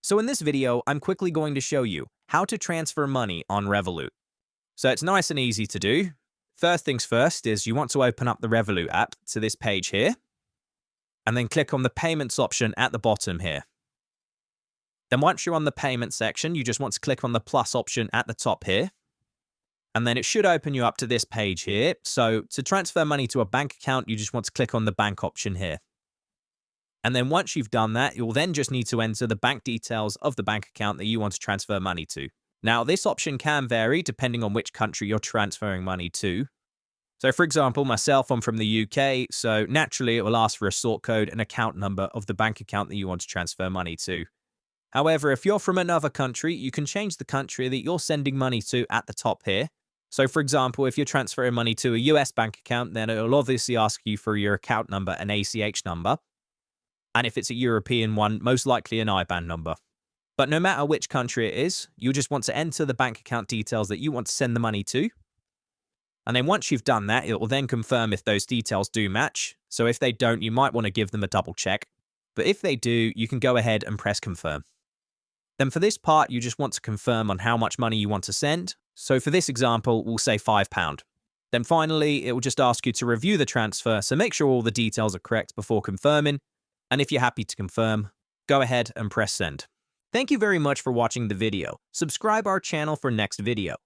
So in this video, I'm quickly going to show you how to transfer money on Revolut. So it's nice and easy to do. First things first is you want to open up the Revolut app to this page here, and then click on the payments option at the bottom here. Then once you're on the payment section, you just want to click on the plus option at the top here. And then it should open you up to this page here. So to transfer money to a bank account, you just want to click on the bank option here. And then once you've done that, you'll then just need to enter the bank details of the bank account that you want to transfer money to. Now, this option can vary depending on which country you're transferring money to. So for example, myself, I'm from the UK, so naturally it will ask for a sort code and account number of the bank account that you want to transfer money to. However, if you're from another country, you can change the country that you're sending money to at the top here. So for example, if you're transferring money to a US bank account, then it'll obviously ask you for your account number and ACH number. And if it's a European one, most likely an IBAN number. But no matter which country it is, you'll just want to enter the bank account details that you want to send the money to. And then once you've done that, it will then confirm if those details do match. So if they don't, you might want to give them a double check. But if they do, you can go ahead and press confirm. Then for this part, you just want to confirm on how much money you want to send. So for this example, we'll say £5. Then finally, it will just ask you to review the transfer, so make sure all the details are correct before confirming. And if you're happy to confirm, go ahead and press send. Thank you very much for watching the video. Subscribe our channel for next video.